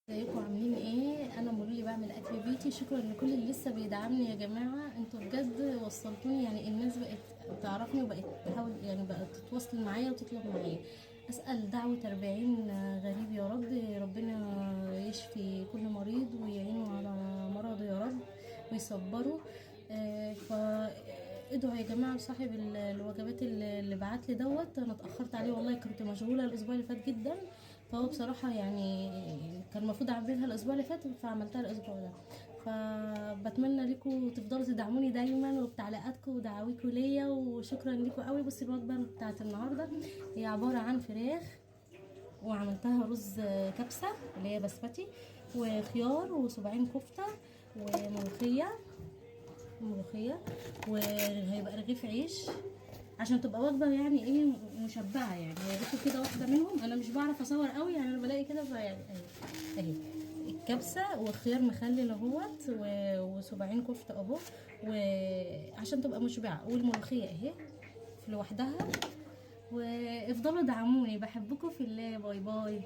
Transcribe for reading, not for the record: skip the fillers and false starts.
ازيكم عاملين ايه؟ انا مرولي بعمل اكل بيتي. شكرا لكل اللي لسه بيدعمني يا جماعه، انتوا بجد وصلتوني. يعني الناس بقت تعرفني وبقت تحاول، يعني بقت تتواصل معايا وتطلب معايا. اسال دعوه 40 غريب يا رب. ربنا يشفي كل مريض ويعينه على مرضه يا رب ويصبره. ف ادعوا يا جماعه لصاحب الوجبات اللي بعت لي دوت. انا اتاخرت عليه والله، كنت مشغوله الاسبوع اللي فات جدا. فهو بصراحة يعني كان المفروض اعملها الاسبوع اللي فات فعملتها الاسبوع ده. فبتمنى لكم تفضلوا تدعموني دايما وبتعليقاتكم ودعاويكم ليا، وشكرا لكم قوي. بصي الوجبة بتاعت النهاردة هي عبارة عن فراخ، وعملتها رز كبسة اللي هي بسمتي، وخيار وصباعين كفتة وملوخية، وهيبقى رغيف عيش عشان تبقى وجبه يعني ايه مشبعه. يعني هي بصوا كده واحده منهم، انا مش بعرف اصور قوي يعني، انا بلاقي كده يعني اهي الكبسه وخيار مخلل اهوت وصباعين كفته اهو، وعشان تبقى مشبعه، والملوخيه اهي في لوحدها. وافضلوا دعموني، بحبكم في الله. باي باي.